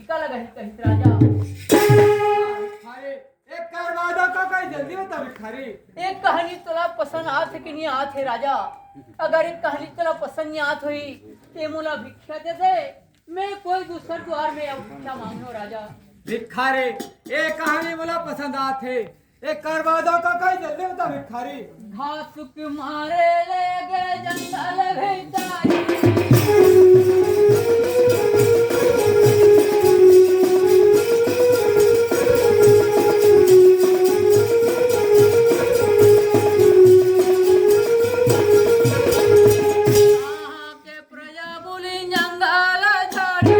टीका लगा ही कहित राजा। अरे एक करवादा का कोई जल्दी बता भिखारी। एक कहानी तोला पसंद आत है कि नहीं आत है राजा? अगर एक कहानी तोला पसंद नहीं आत हुई ते मोला भिक्षा दे दे, मैं कोई दूसर द्वार में अब भिक्षा मांगो राजा। भिखारी एक कहानी मोला पसंद आथे, एक करवादा का कोई जल्दी बता भिखारी। घासुक मारे ले गए जंगल भेतारी, कहाँ के प्रजा बोली जंगल झाड़ी।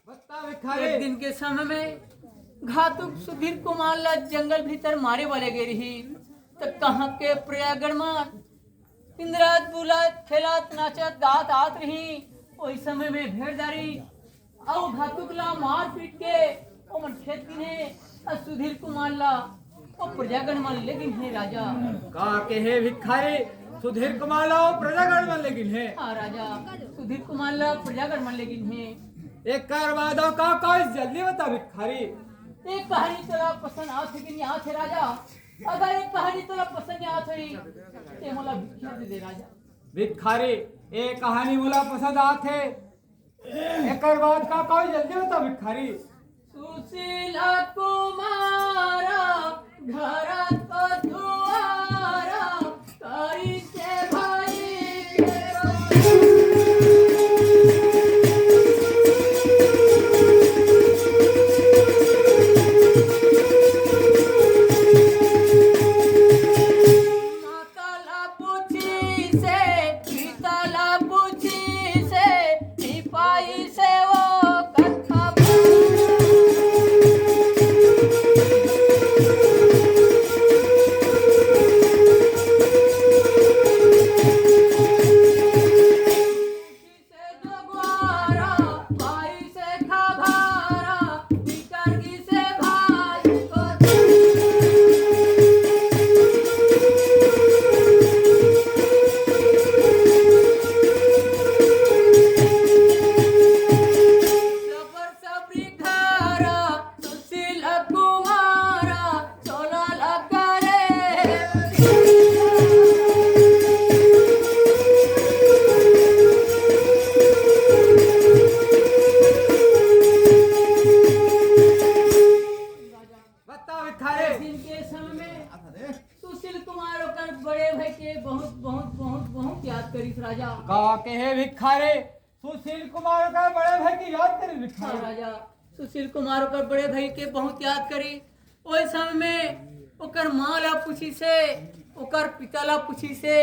बता भिखारी। एक दिन के समय में घातुक सुधीर कुमार ला जंगल भीतर मारे वाले गए रही, तो कहाँ के प्रयागढ़ में इंद्राज बुलात खेलात नाचत गात आत रही। वही समय में भेड़दारी और घातुक ला मार पीट के ओ मन खेत गिने और सुधीर कुमार ला ओ प्रजागढ़ में ले गिने राजा। का के हे भिखारी सुधीर कुमार लाओ प्रजागढ़ में लेकिन है। हाँ राजा, सुधीर कुमार ला प्रजागढ़ में ले गिने। एक करवादा का कोई जल्दी बता भिखारी। एक कहानी तोला पसंद आत है कि नहीं आत है राजा? अगर एक कहानी तोला पसंद नहीं आत हुई ते मोला भिक्षा दे दे राजा। भिखारी एक कहानी मोला पसंद आथे, एक करवाद का कोई जल्दी बता भिखारी। सुशील कुमारा घरत पथुआरा करी से भाई माताला पूछी से पिताला पूछी से सिपाही से वो कथा से जगवारा भाई से खभारा बिकरगी से भाई को सबर सबरी खारा सुशील कुमारा सोना लगा बता भिखारी। दिन के समय में सुशील कुमार ओकर बड़े भाई के बहुत बहुत बहुत बहुत याद करीस राजा। का के हे भिखारी सुशील कुमार का बड़े भाई की याद करी हाँ भिखारी। राजा, सुशील कुमार ओकर बड़े भाई के बहुत याद करी। ओहि समय में ओकर माँ ला पूछी से, ओकर पिता ला पूछी से,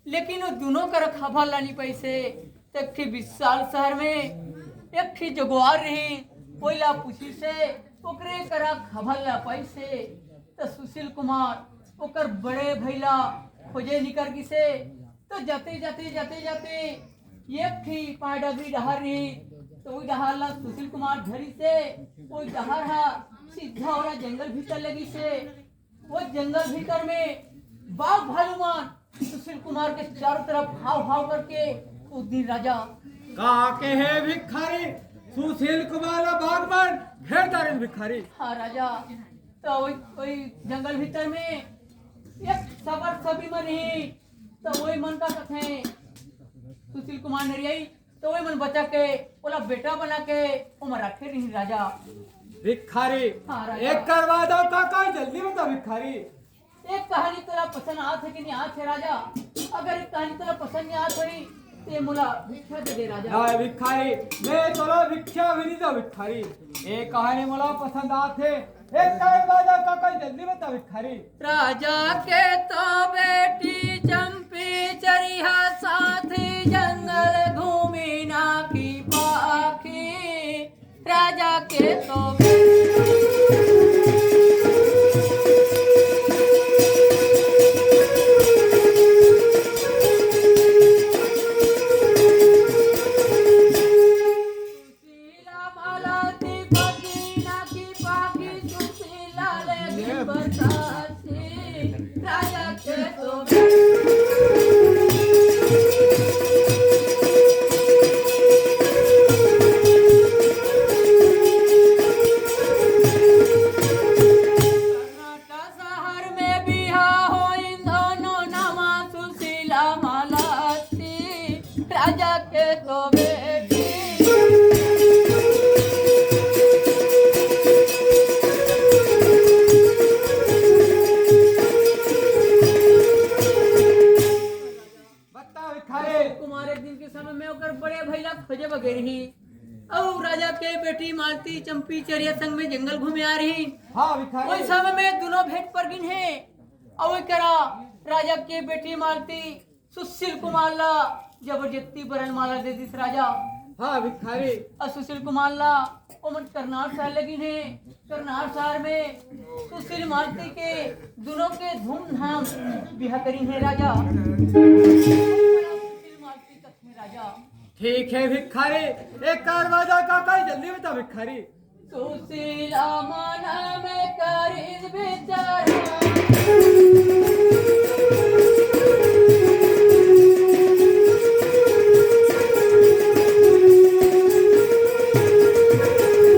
लेकिन वो दोनों का खबर ला नहीं पैसे। एक थी विशाल शहर में एक थी जगुआर रही, कोई ला पूछी से ओकरे करा खबर ला पैसे। तो सुशील कुमार ओकर बड़े भैला खोजे निकर की से, तो जाते जाते जाते जाते एक थी पाडगरी डहर रही, तो वो डहर ला सुशील कुमार धरी से वो डहर हा सीधा और जंगल भीतर लगी से। वो जंगल भीतर में बाघ भालूमान सुशील कुमार के चारों तरफ हाव हाव करके उस दिन राजा। का के हे भिखारी सुशील कुमार ला बागबान घेरदार भिखारी। हाँ राजा, तो वही जंगल भीतर में एक सबर सभी मन ही, तो वही मन का कथे सुशील कुमार नरियाई, तो वही मन बचा के बोला बेटा बना के वो रखे नहीं राजा। भिखारी हाँ, राजा। एक करवा दो काका जल्दी बता भिखारी। एक कहानी तेरा पसंद आत है कि नहीं आत है राजा? अगर एक कहानी तेरा पसंद नहीं आत हुई ते मुला भिक्षा दे दे राजा। ना भिखारी मैं चलो भिक्षा भी नहीं दो भिखारी। एक कहानी मोला पसंद आथे एक कर वादा काका जल्दी बता भिखारी। राजा के तो बेटी चंपी चरिहा साथी जंगल घूमी ना की पाखी। राजा के तो राजा के तो कर्नाटक शहर में बिहा हो इन दोनों नामा सुशीला मालती। राजा के तो बेटी बता भिखारी। कुमार एक दिन के समय में ओकर बड़े भैया खोजे वगैरह ही और राजा के बेटी मालती चंपी चरिया संग में जंगल घूमे आ रही। हाँ भिखारी। ओई समय में दोनों भेंट पर गिन है और ओई करा राजा के बेटी मालती सुशील कुमार ला जबरदस्ती बरन माला दे दिस राजा। हाँ भिखारी। और सुशील कुमार ला ओमन करनाल शहर लगिन है। करनाल शहर में सुशील मालती के दोनों के धूमधाम बिहा करी है राजा। सुशील मालती कथने राजा ठीक है भिखारी। एक कर वादा काका जल्दी बता भिखारी। सुशीला मन में करिस बेचारा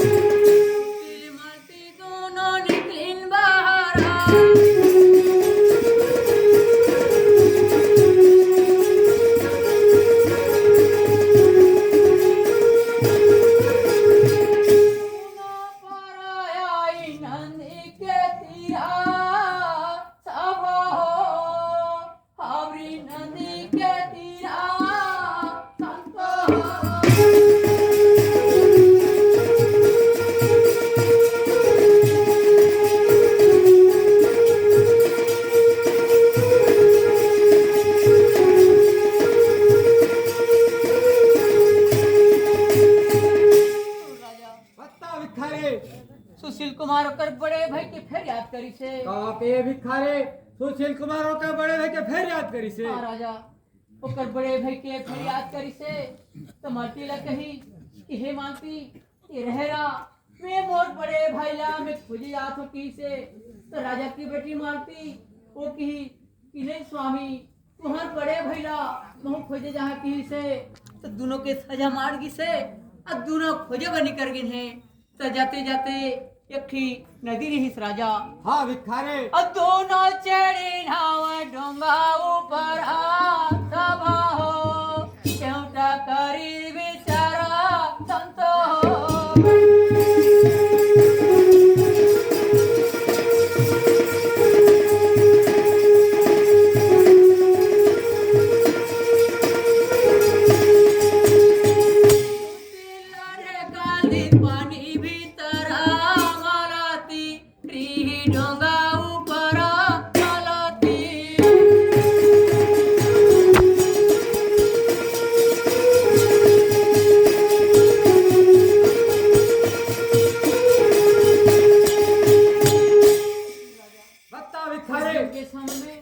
सुशील मालती दोनों निकलिन बहारा। बता भिखारी। सुशील कुमार ओकर बड़े भाई के फिर याद करी से। काके भिखारी सुशील कुमार के बड़े भाई के फिर याद करी से। हाँ राजा ओकर बड़े भाई के फिर याद करी से तो मालती ला कही कि हे मालती ये रहरा मैं मोर बड़े भाई ला मैं खोजी आत हो की से। तो राजा की बेटी मालती वो कही कि नहीं स्वामी तुम्हार बड़े भाई ला महू खोजे जहाँ की से। तो दोनों के सजा मार गी से और दोनों खोजे बनी कर गिन है। तो जाते जाते एक ठी नदी रही राजा। हाँ भिखारी। और दोनों चढ़ी नाव डोंगा ऊपर तब हो केवटा करी बेचारा संत हो। पानी भीतर मालती री डोंगा ऊपर मालती। बता भिखारी। के सामने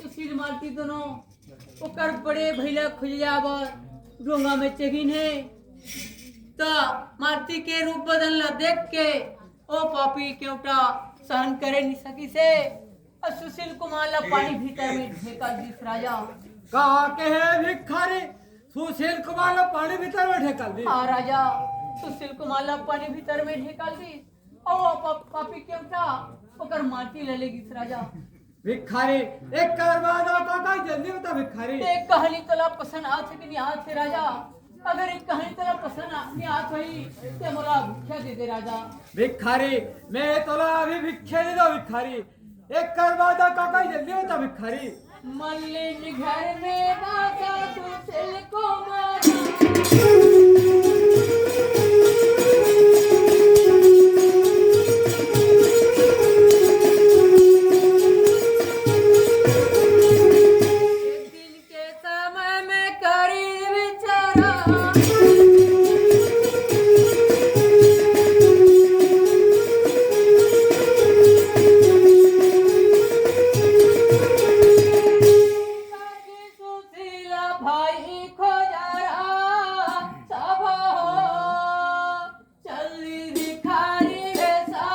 सुशील मालती दोनों ओकर बड़े भैया खुजियावर डोंगा में चगिन है। तो मालती के रूप बदलना देख के ओ पापी केवटा सहन करे नहीं सकी से और सुशील कुमार ला पानी भीतर में ढेका दिस राजा। काके है भिखारी सुशील कुमार ने पानी भीतर में ढेकल दी। हाँ राजा सुशील कुमार ला पानी भीतर में ढेकाल दी और पापी केवटा ओकर माटी ले लेगी राजा। भिखारी एक कर वादा काका जल्दी बता भिखारी। एक कहानी तोला पसंद आत है कि नहीं आत है राजा। अगर एक कहानी तोला पसंद नहीं आत हुई तो मोला भिक्षा दे दे राजा। भिखारी मैं तोला अभी भिक्षा दे दो भिखारी। एक कर वादा काका जल्दी बता भिखारी। मल्लिन घर में राजा सुशील कुमार भाई खोजरा सब हो चली भिखारी भेसा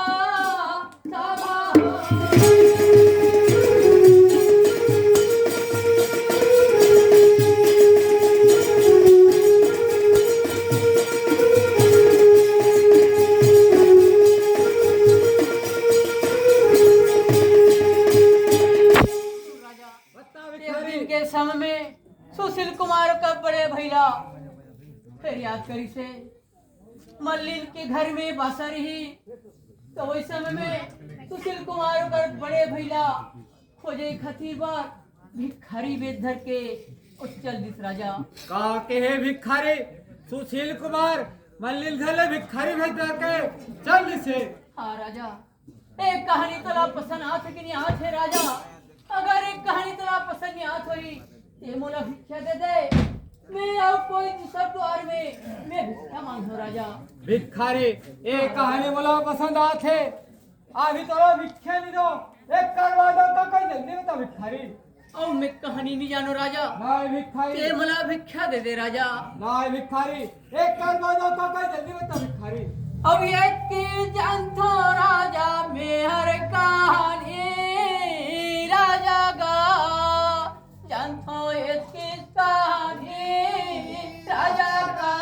सब हो। राजा बता एक भिखारी दिन के समय में सुशील कुमार का बड़े भैया फिर याद करी से मल्लिन के घर में बसा रही तो वही समय में सुशील कुमार का बड़े भैया खोजे खातिर बार भिखारी बेद धर के उच्चल दिस राजा का के है भिखारी सुशील कुमार मल्लिल घले भिखारी भेज के चल से। हाँ राजा एक कहानी तो ला पसंद आत है कि नहीं आत है राजा अगर एक कहानी तो ला पसंद नहीं आत हुई ते मोला भिक्षा दे दे मैं और कोई दूसर द्वार में मैं भिक्षा मांगो राजा। भिखारी ए कहानी मोला पसंद आथे अभी तो भिक्षा नहीं दो एक करवा दो तो कोई जल्दी बता भिखारी। और मैं कहानी नहीं जानो राजा नाय भिखारी ते मोला भिक्षा दे दे राजा। नाय भिखारी एक करवा दो तो कोई जल्दी बता भिखारी। अब ये की जानतो राजा मेहर कहानी राजा गा जानतो ये की कहानी राजा का।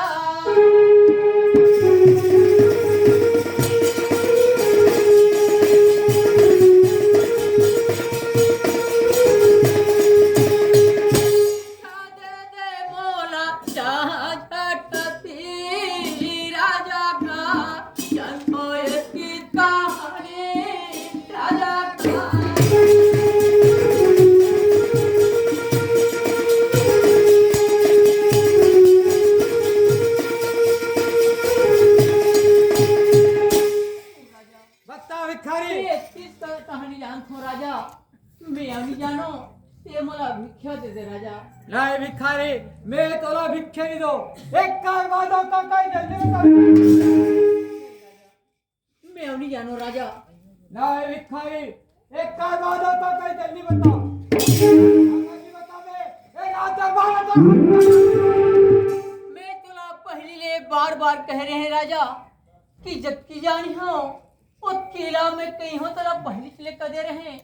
बता भिखारी कहानी जानतो राजा मैं अभी जानो ते मला भिक्षा दे दे राजा। नाय भिखारी मैं तोला भिक्षा नहीं दो एक करवा दो तो कोई जल्दी बता। मैं अभी जानो राजा। नाय भिखारी एक करवा दो तो कोई जल्दी बता। जल्दी बता दे एक आधा बार तो मैं तुला पहली ले बार बार कह रहे हैं राजा कि जब की जानी हो वो किला में कहीं हो तला पहली से ले कह दे रहे हैं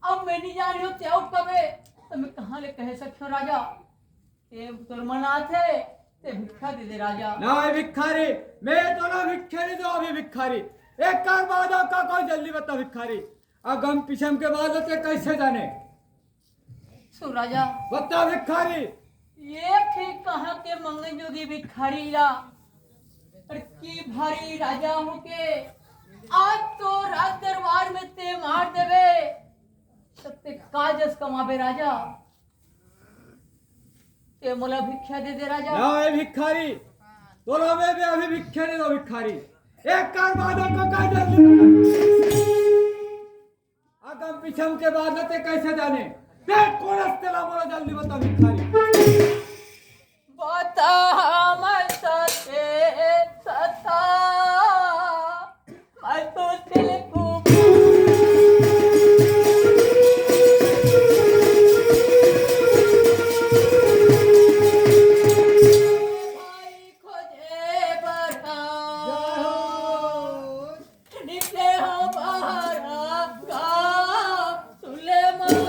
अब मैं नहीं जानी हो त्याग कबे तो मैं कहाँ ले कह सकता हूँ राजा ते तुरमनाथ है ते भिक्षा दे दे राजा। नाय भिखारी मैं तोला भिक्षा नहीं दो अभी भिखारी एक करवा दो का कोई जल्दी बता भिखारी। अगम पिछम के बाद होते कैसे जाने सो राजा बता भिखारी। ये ठीक कहाँ के मंगन जोगी भिखारी ला और की भारी राजा होके आज तो रात दरबार में ते मार देवे सत्य काजस कमावे राजा ते मोला भिक्षा दे दे राजा। नाय भिखारी तोला में भी अभी भिक्षा नहीं दो भिखारी एक करवा दो का कोई जल्दी बता। अगम पिछम के बाद होते कैसे जाने देख कौन रास्ते ला बोला जल्दी बता भिखारी। बता मैं सत्य सता मैं तो दिल को भाई खोजे बता निकले हो बाहर का सुलेमान।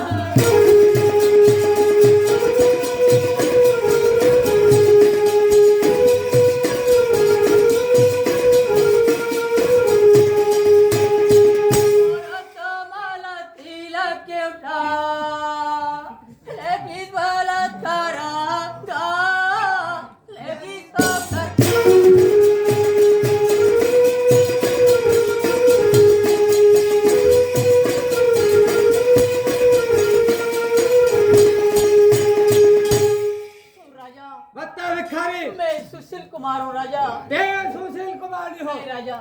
बता भिखारी। मैं सुशील कुमार हूँ राजा। ते सुशील कुमार नहीं हो नहीं राजा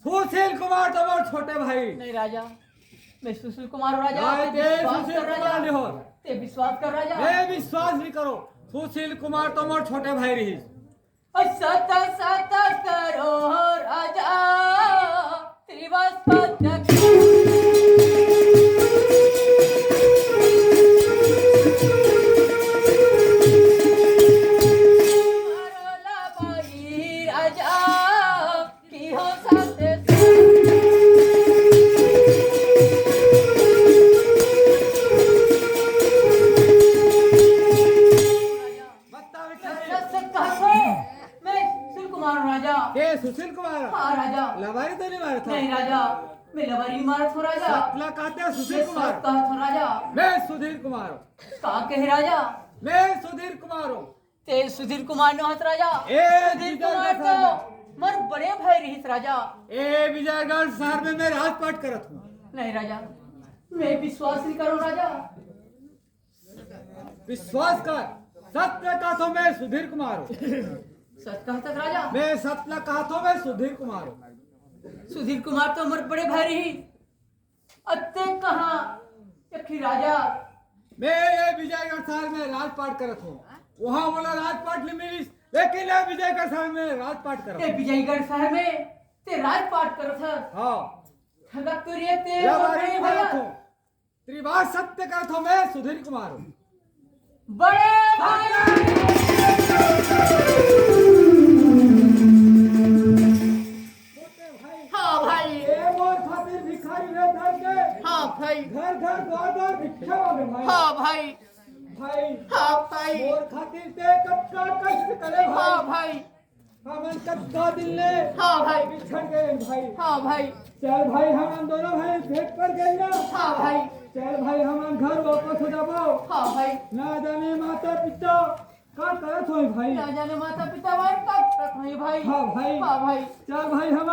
सुशील कुमार तो बहुत छोटे भाई। नहीं राजा मैं सुशील कुमार हूँ राजा। नाय ते विश्वास सुशील कर कुमार नहीं राजा हो ते विश्वास कर राजा। ये विश्वास नहीं करो सुशील कुमार तो मोर छोटे भाई रही। और सत सत करो राजा त्रिवस्पत के सुशील कुमार हाँ राजा। लवारी तो नहीं मारा था नहीं राजा, मैं लवारी मारत हो राजा। सतला कहते हैं मैं सुशील कुमार सत कहत हो राजा। मैं सुधीर कुमार हूँ का कहे राजा? मैं सुधीर कुमार हूँ ते सुधीर कुमार न हत राजा। ए सुधीर विजयगढ़ कुमार शहर तो मर बड़े भाई रहित राजा। ए विजयगढ़ शहर में मैं राजपाट करत हूँ नहीं राजा, मैं विश्वास नहीं करूँ राजा। विश्वास कर सत्य का तो मैं सुधीर कुमार हूँ सच कहत राजा। मैं सत्य का तो मैं सुधीर कुमार हूँ सुधीर कुमार तो मर बड़े भाई रही। अत्ते कहाँ यखी राजा। मैं ये विजयगढ़ शहर में राजपाट करत हूँ वहाँ बोला राजपाट नहीं मिली लेकिन ये विजयगढ़ शहर में राजपाट करत ते हूँ। विजयगढ़ शहर में ते राजपाट करत ह। हाँ ठगक तो रे ते लवारी बड़े करत भैया। हूँ त्रिवार सत्य करत हूँ मैं सुधीर कुमार हूँ बड़े भाई। हाँ भाई। ए मोर खातिर भिखारी वे धर के हाँ भाई। घर घर द्वार द्वार भिक्षा मांगे भाई हाँ भाई। भाई हाँ भाई। मोर खातिर ते कच्चा कष्ट करे हाँ भाई भाई। हमन कच्चा दिल ले हाँ भाई। बिछड़ गए भाई हाँ भाई। चल भाई हम दोनों भाई भेंट पर गए ना हाँ भाई। चल भाई हम घर वापस हो जाबो हाँ भाई। ना जाने माता पिता का करत होई भाई ना जाने माता पिता भाई का करत होई भाई। हाँ भाई हाँ भाई। चल भाई हम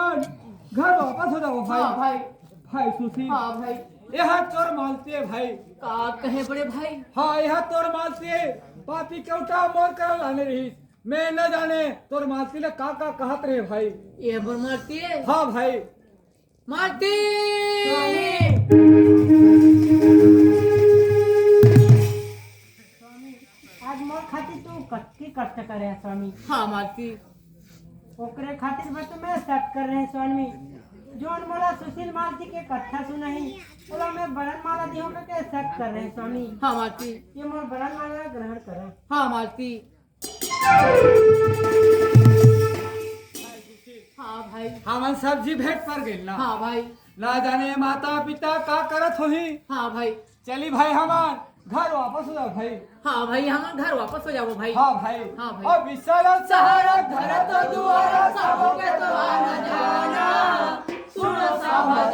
घर वापस हो जाबो भाई हाँ भाई। भाई सुशील हाँ भाई। यहाँ तोर मालती है भाई का कहे बड़े भाई। हाँ यहाँ तोर मालती है पापी केवटा मोर कर लाने रही मैं न जाने तोर मालती ले का कहत रहे भाई ये मोर मारती है। हाँ भाई मारती। आज मोर खातिर तू कत्ती कष्ट करे है स्वामी। हाँ मारती। ओकरे खातिर बस मैं सट कर रहे हैं स्वामी। जोन मोला सुशील मालती के कथा सुनाही बोला मैं बरन माला दियो के सट कर रहे हैं स्वामी। हाँ मारती। ये मोर बरन माला ग्रहण करें। हाँ मारती। हाँ भाई। हमन सब्जी भेंट पर गए ना हाँ भाई। ना जाने माता पिता का करत होही हाँ भाई। चली भाई हमार घर वापस हो जाओ भाई हाँ भाई, हम घर वापस हो जाओ भाई। हाँ भाई हाँ भाई। और विशाल सहारा घर तो दुआरा सबों के तो आना जाना सुनो सावधान।